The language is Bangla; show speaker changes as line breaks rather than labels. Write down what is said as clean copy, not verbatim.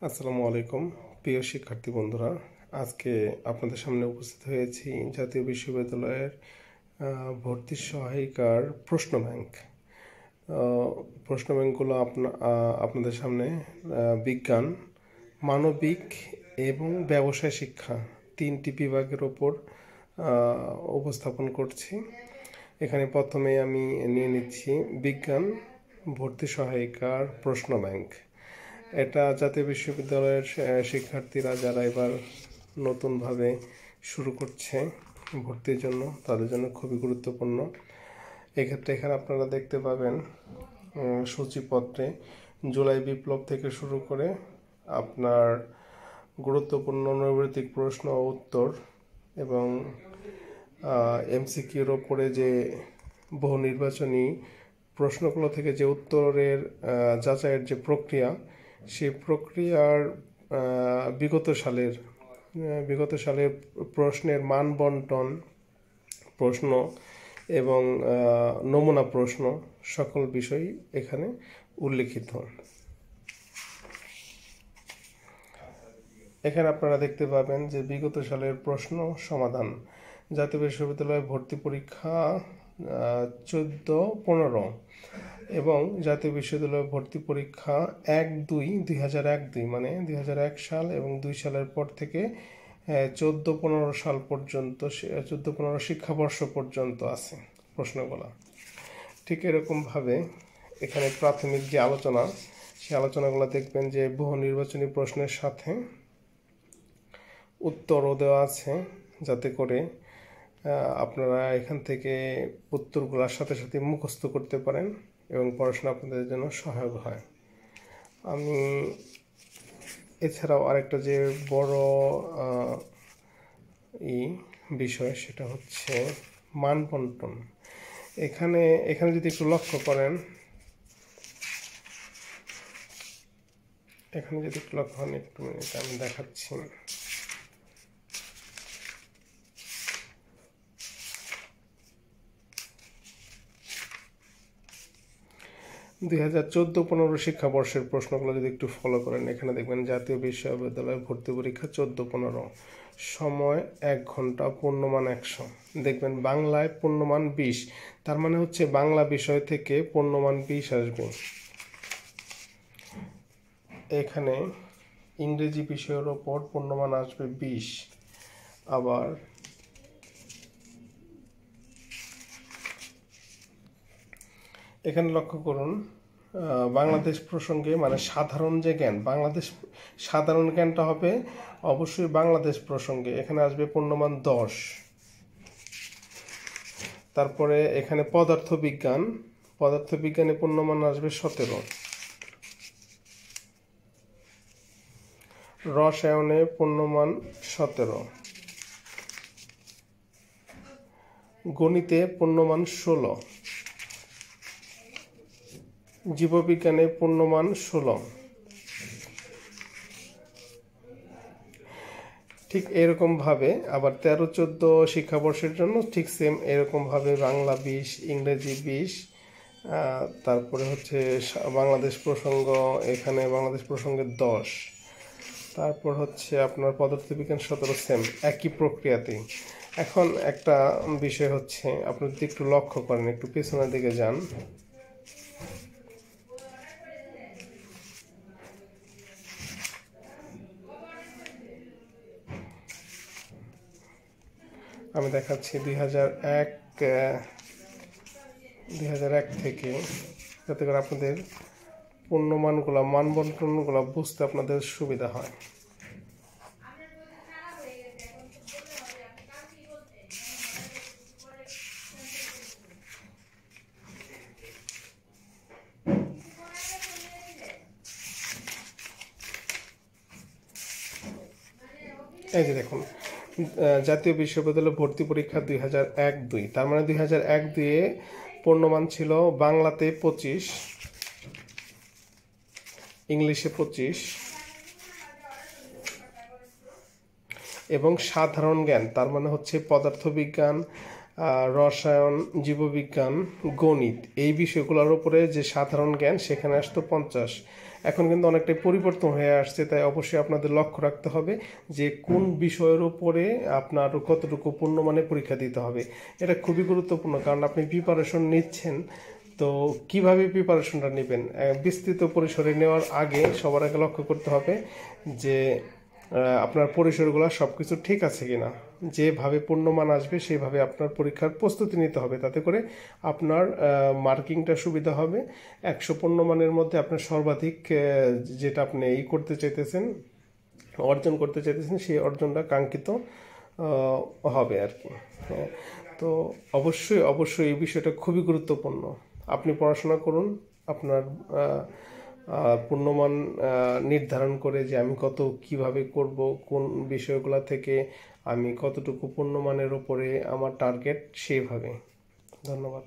আসসালামু আলাইকুম প্রিয় শিক্ষার্থী বন্ধুরা, আজকে আপনাদের সামনে উপস্থিত হয়েছি জাতীয় বিশ্ববিদ্যালয়ের ভর্তি সহায়িকার প্রশ্ন ব্যাংক। প্রশ্ন ব্যাংকগুলো আপনাদের সামনে বিজ্ঞান, মানবিক এবং ব্যবসায় শিক্ষা তিনটি বিভাগের ওপর উপস্থাপন করছি। এখানে প্রথমে আমি নিয়ে নিচ্ছি বিজ্ঞান ভর্তি সহায়িকার প্রশ্ন ব্যাংক। এটা জাতীয় বিশ্ববিদ্যালয়ের শিক্ষার্থীরা যারা এবার নতুনভাবে শুরু করছে ভর্তির জন্য, তাদের জন্য খুবই গুরুত্বপূর্ণ। এক্ষেত্রে এখানে আপনারা দেখতে পাবেন সূচিপত্রে জুলাই বিপ্লব থেকে শুরু করে আপনার গুরুত্বপূর্ণ নৈর্ব্যক্তিক প্রশ্ন ও উত্তর এবং এমসিকিউর ওপরে যে বহু নির্বাচনী প্রশ্নগুলো থেকে যে উত্তরের যাচাইয়ের যে প্রক্রিয়া, সেই প্রক্রিয়ার বিগত সালের প্রশ্নের মান বন্টন প্রশ্ন এবং নমুনা প্রশ্ন সকল বিষয় এখানে উল্লেখিত। এখানে আপনারা দেখতে পাবেন যে বিগত সালের প্রশ্ন সমাধান জাতীয় বিশ্ববিদ্যালয় ভর্তি পরীক্ষা 14-15 এবং জাতীয় বিশ্ববিদ্যালয় ভর্তি পরীক্ষা 1-2-2001 মানে 2001 সাল এবং 2 সালের পর থেকে 14-15 সাল পর্যন্ত 14-15 শিক্ষাবর্ষ পর্যন্ত আছে প্রশ্নগুলো। ঠিক এরকমভাবে এখানে প্রাথমিক যে আলোচনা, সেই আলোচনাগুলো দেখবেন যে বহু নির্বাচনী প্রশ্নের সাথে উত্তরও দেওয়া আছে, যাতে করে আপনারা এখান থেকে উত্তরগুলোর সাথে সাথে মুখস্থ করতে পারেন এবং পড়াশোনা আপনাদের জন্য সহায়ক হয়। আমি এছাড়াও আরেকটা যে বড় বিষয়, সেটা হচ্ছে মান বন্টন। এখানে যদি একটু লক্ষ্য করেন, একটু মিনিট আমি দেখাচ্ছি। 2014-15 শিক্ষাবর্ষের প্রশ্নগুলো যদি একটু ফলো করেন, এখানে দেখবেন জাতীয় বিশ্ববিদ্যালয় ভর্তি পরীক্ষা 14-15, সময় 1 ঘন্টা, পূর্ণমান 100। দেখবেন বাংলায় পূর্ণমান 20, তার মানে হচ্ছে বাংলা বিষয় থেকে পূর্ণমান 20 আসবে। এখানে ইংরেজি বিষয়ের ওপর পূর্ণমান আসবে 20। আবার এখানে লক্ষ্য করুন, বাংলাদেশ প্রসঙ্গে মানে সাধারণ যে জ্ঞান, সাধারণ জ্ঞানটা হবে অবশ্যই বাংলাদেশ প্রসঙ্গে, এখানে আসবে পূর্ণমান 10। তারপরে এখানে পদার্থবিজ্ঞানে পূর্ণমান আসবে 17। রসায়নে পূর্ণমান 17। গণিতে পূর্ণমান 16। জীববিজ্ঞানে পূর্ণমান 16। ঠিক এরকমভাবে আবার 13-14 শিক্ষাবর্ষের জন্য ঠিক সেম এরকমভাবে বাংলা 20, ইংরেজি 20, তারপরে হচ্ছে বাংলাদেশ প্রসঙ্গ, এখানে বাংলাদেশ প্রসঙ্গে 10, তারপর হচ্ছে আপনার পদার্থবিজ্ঞান 17, সেম একই প্রক্রিয়াতেই। এখন একটা বিষয় হচ্ছে, আপনি যদি একটু লক্ষ্য করেন, একটু পেছনের দিকে যান, আমি দেখাচ্ছি 2001 থেকে, যাতে করে আপনাদের পূর্ণমানগুলো, মানবন্টনগুলো বুঝতে আপনাদের সুবিধা হয়। এই যে দেখুন, জাতীয় বিশ্ববিদ্যালয় ভর্তি পরীক্ষা 2001-2, তার মানে 2001-2-এ পূর্ণমান ছিল বাংলাতে 25, ইংলিশে 25 এবং সাধারণ জ্ঞান, তার মানে হচ্ছে পদার্থবিজ্ঞান, রসায়ন, জীববিজ্ঞান, গণিত, এই বিষয়গুলোর উপরে যে সাধারণ জ্ঞান, সেখানে আসতো 50। এখন কিন্তু অনেকটাই পরিবর্তন হয়ে আসছে, তাই অবশ্যই আপনাদের লক্ষ্য রাখতে হবে যে কোন বিষয়ের উপরে আপনার কতটুকু পূর্ণমানের পরীক্ষা দিতে হবে। এটা খুবই গুরুত্বপূর্ণ, কারণ আপনি প্রিপারেশন নিচ্ছেন, তো কিভাবে প্রিপারেশনটা নেবেন বিস্তৃত পরিসরে নেওয়ার আগে সবার আগে লক্ষ্য করতে হবে যে আপনার পরিসরগুলো সব কিছু ঠিক আছে কিনা। যেভাবে পূর্ণমান আসবে সেভাবে আপনার পরীক্ষার প্রস্তুতি নিতে হবে, তাতে করে আপনার মার্কিংটা সুবিধা হবে। 100 পূর্ণমানের মধ্যে আপনার সর্বাধিক যেটা আপনি করতে চাইতেছেন, অর্জন করতে চাইতেছেন, সেই অর্জনটা কাঙ্ক্ষিত হবে আর কি। হ্যাঁ, তো অবশ্যই অবশ্যই এই বিষয়টা খুবই গুরুত্বপূর্ণ। আপনি পড়াশোনা করুন, আপনার পূর্ণমান নির্ধারণ করে যে আমি কিভাবে করব, কোন বিষয়গুলো থেকে আমি কতটুকু পূর্ণমানের উপরে আমার টার্গেট, সেভাবে। ধন্যবাদ।